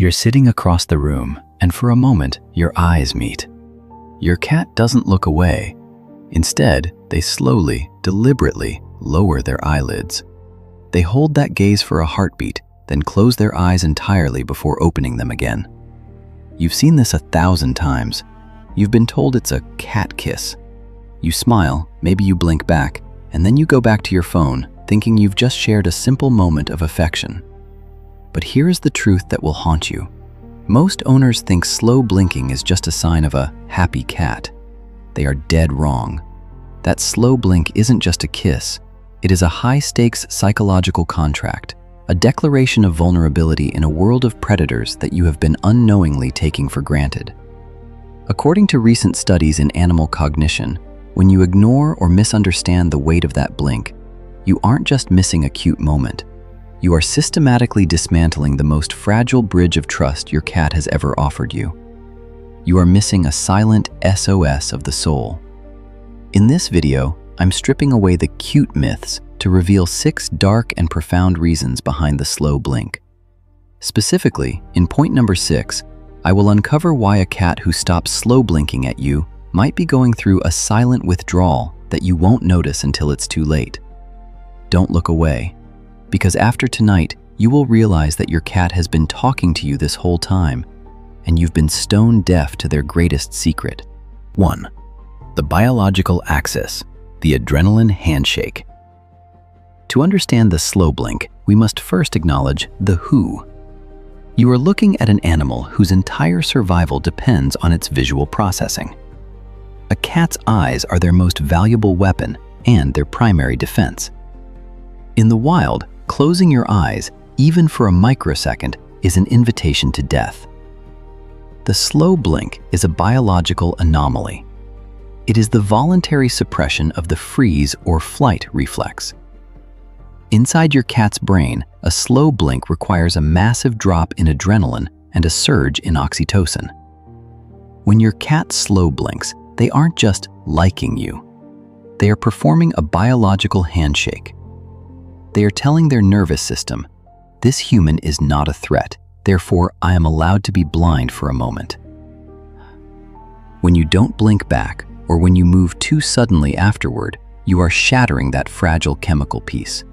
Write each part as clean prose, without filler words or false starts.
You're sitting across the room, and for a moment, your eyes meet. Your cat doesn't look away. Instead, they slowly, deliberately lower their eyelids. They hold that gaze for a heartbeat, then close their eyes entirely before opening them again. You've seen this 1,000 times. You've been told it's a cat kiss. You smile, maybe you blink back, and then you go back to your phone, thinking you've just shared a simple moment of affection. But here's the truth that will haunt you. Most owners think slow blinking is just a sign of a happy cat. They are dead wrong. That slow blink isn't just a kiss. It is a high-stakes psychological contract, a declaration of vulnerability in a world of predators that you have been unknowingly taking for granted. According to recent studies in animal cognition, when you ignore or misunderstand the weight of that blink, you aren't just missing a cute moment. You are systematically dismantling the most fragile bridge of trust your cat has ever offered you. You are missing a silent SOS of the soul. In this video, I'm stripping away the cute myths to reveal 6 dark and profound reasons behind the slow blink. Specifically, in point number 6, I will uncover why a cat who stops slow blinking at you might be going through a silent withdrawal that you won't notice until it's too late. Don't look away, because after tonight, you will realize that your cat has been talking to you this whole time, and you've been stone deaf to their greatest secret. 1. The biological axis, the adrenaline handshake. To understand the slow blink, we must first acknowledge the who. You are looking at an animal whose entire survival depends on its visual processing. A cat's eyes are their most valuable weapon and their primary defense. In the wild, closing your eyes, even for a microsecond, is an invitation to death. The slow blink is a biological anomaly. It is the voluntary suppression of the freeze or flight reflex. Inside your cat's brain, a slow blink requires a massive drop in adrenaline and a surge in oxytocin. When your cat slow blinks, they aren't just liking you. They are performing a biological handshake. They are telling their nervous system, this human is not a threat, therefore I am allowed to be blind for a moment. When you don't blink back, or when you move too suddenly afterward, you are shattering that fragile chemical piece.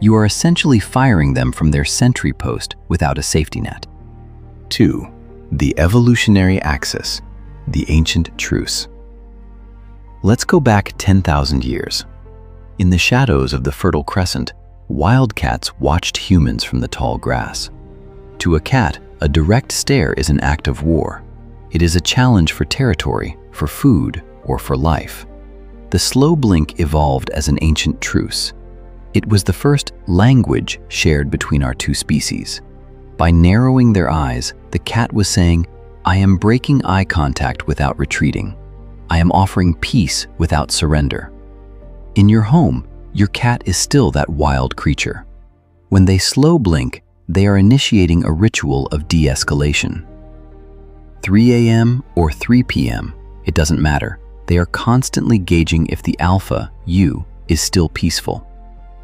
You are essentially firing them from their sentry post without a safety net. 2. The evolutionary axis, the ancient truce. Let's go back 10,000 years. In the shadows of the Fertile Crescent, wildcats watched humans from the tall grass. To a cat, a direct stare is an act of war. It is a challenge for territory, for food, or for life. The slow blink evolved as an ancient truce. It was the first language shared between our two species. By narrowing their eyes, the cat was saying, I am breaking eye contact without retreating. I am offering peace without surrender. In your home, your cat is still that wild creature. When they slow blink, they are initiating a ritual of de-escalation. 3 a.m. or 3 p.m., it doesn't matter. They are constantly gauging if the alpha, you, is still peaceful.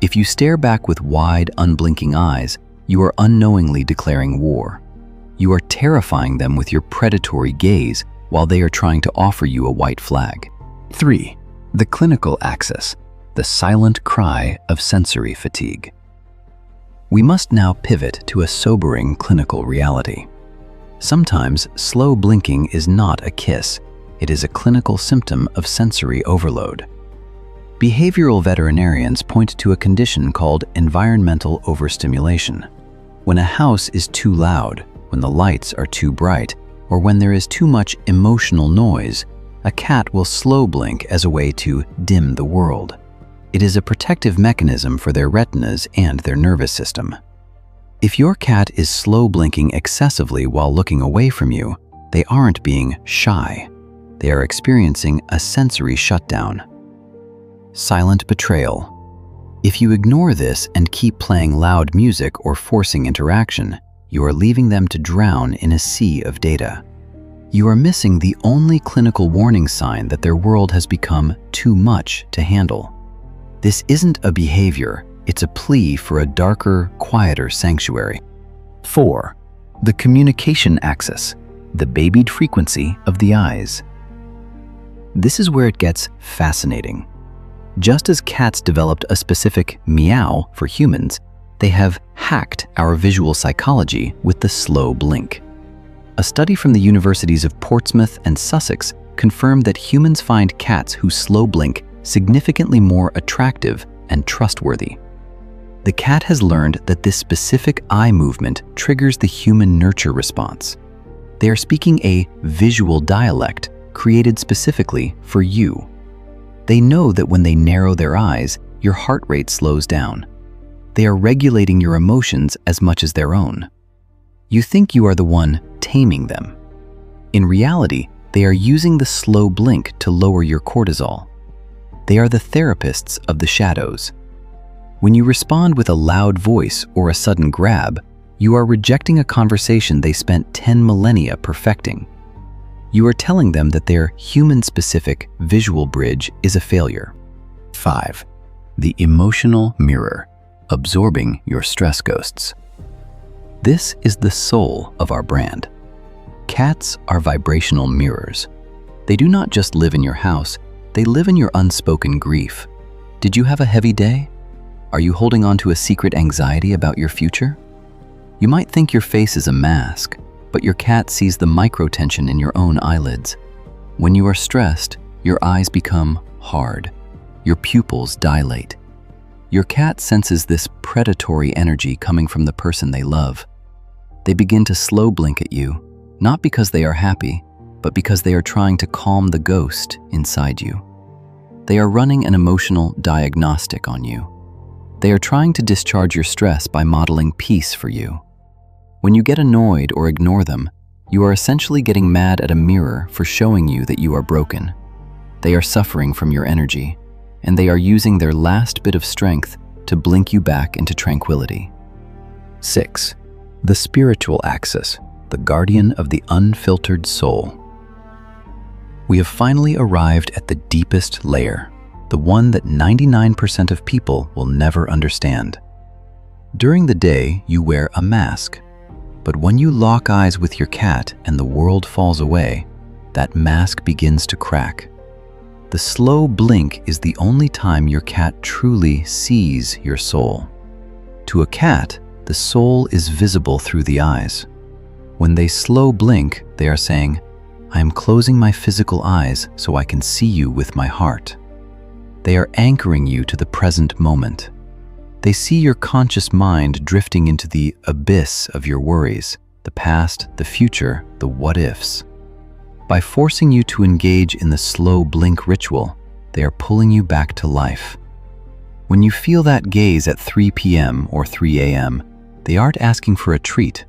If you stare back with wide, unblinking eyes, you are unknowingly declaring war. You are terrifying them with your predatory gaze while they are trying to offer you a white flag. 3. The clinical axis, the silent cry of sensory fatigue. We must now pivot to a sobering clinical reality. Sometimes slow blinking is not a kiss, it is a clinical symptom of sensory overload. Behavioral veterinarians point to a condition called environmental overstimulation. When a house is too loud, when the lights are too bright, or when there is too much emotional noise, a cat will slow blink as a way to dim the world. It is a protective mechanism for their retinas and their nervous system. If your cat is slow blinking excessively while looking away from you, they aren't being shy. They are experiencing a sensory shutdown. Silent betrayal. If you ignore this and keep playing loud music or forcing interaction, you are leaving them to drown in a sea of data. You are missing the only clinical warning sign that their world has become too much to handle. This isn't a behavior, it's a plea for a darker, quieter sanctuary. 4. The communication axis, the babied frequency of the eyes. This is where it gets fascinating. Just as cats developed a specific meow for humans, they have hacked our visual psychology with the slow blink. A study from the universities of Portsmouth and Sussex confirmed that humans find cats who slow blink significantly more attractive and trustworthy. The cat has learned that this specific eye movement triggers the human nurture response. They are speaking a visual dialect created specifically for you. They know that when they narrow their eyes, your heart rate slows down. They are regulating your emotions as much as their own. You think you are the one taming them. In reality, they are using the slow blink to lower your cortisol. They are the therapists of the shadows. When you respond with a loud voice or a sudden grab, you are rejecting a conversation they spent 10 millennia perfecting. You are telling them that their human-specific visual bridge is a failure. 5. The emotional mirror, absorbing your stress ghosts. This is the soul of our brand. Cats are vibrational mirrors. They do not just live in your house, they live in your unspoken grief. Did you have a heavy day? Are you holding on to a secret anxiety about your future? You might think your face is a mask, but your cat sees the micro-tension in your own eyelids. When you are stressed, your eyes become hard. Your pupils dilate. Your cat senses this predatory energy coming from the person they love. They begin to slow blink at you, not because they are happy, but because they are trying to calm the ghost inside you. They are running an emotional diagnostic on you. They are trying to discharge your stress by modeling peace for you. When you get annoyed or ignore them, you are essentially getting mad at a mirror for showing you that you are broken. They are suffering from your energy, and they are using their last bit of strength to blink you back into tranquility. 6. The spiritual axis, the guardian of the unfiltered soul. We have finally arrived at the deepest layer, the one that 99% of people will never understand. During the day, you wear a mask. But when you lock eyes with your cat and the world falls away, that mask begins to crack. The slow blink is the only time your cat truly sees your soul. To a cat, the soul is visible through the eyes. When they slow blink, they are saying, "I am closing my physical eyes so I can see you with my heart." They are anchoring you to the present moment. They see your conscious mind drifting into the abyss of your worries, the past, the future, the what-ifs. By forcing you to engage in the slow blink ritual, they are pulling you back to life. When you feel that gaze at 3 p.m. or 3 a.m., they aren't asking for a treat.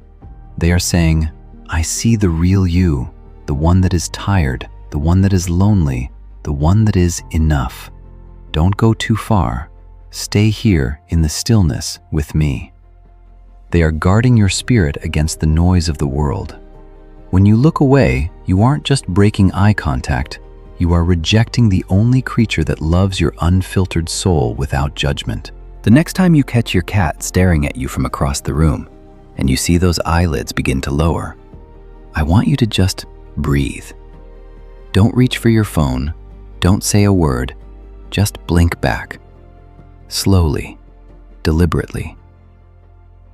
They are saying, "I see the real you, the one that is tired, the one that is lonely, the one that is enough. Don't go too far. Stay here in the stillness with me." They are guarding your spirit against the noise of the world. When you look away, you aren't just breaking eye contact, you are rejecting the only creature that loves your unfiltered soul without judgment. The next time you catch your cat staring at you from across the room, and you see those eyelids begin to lower, I want you to just breathe. Don't reach for your phone, don't say a word, just blink back. Slowly, deliberately.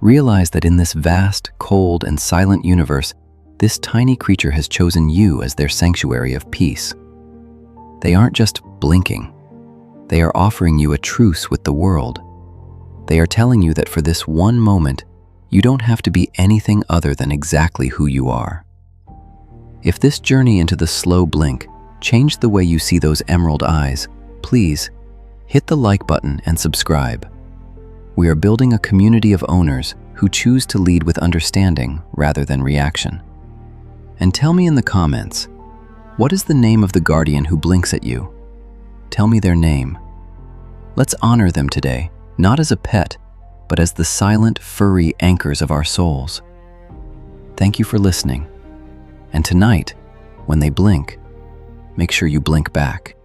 Realize that in this vast, cold, and silent universe, this tiny creature has chosen you as their sanctuary of peace. They aren't just blinking. They are offering you a truce with the world. They are telling you that for this one moment, you don't have to be anything other than exactly who you are. If this journey into the slow blink changed the way you see those emerald eyes, please hit the like button and subscribe. We are building a community of owners who choose to lead with understanding rather than reaction. And tell me in the comments, what is the name of the guardian who blinks at you? Tell me their name. Let's honor them today, not as a pet, but as the silent, furry anchors of our souls. Thank you for listening. And tonight, when they blink, make sure you blink back.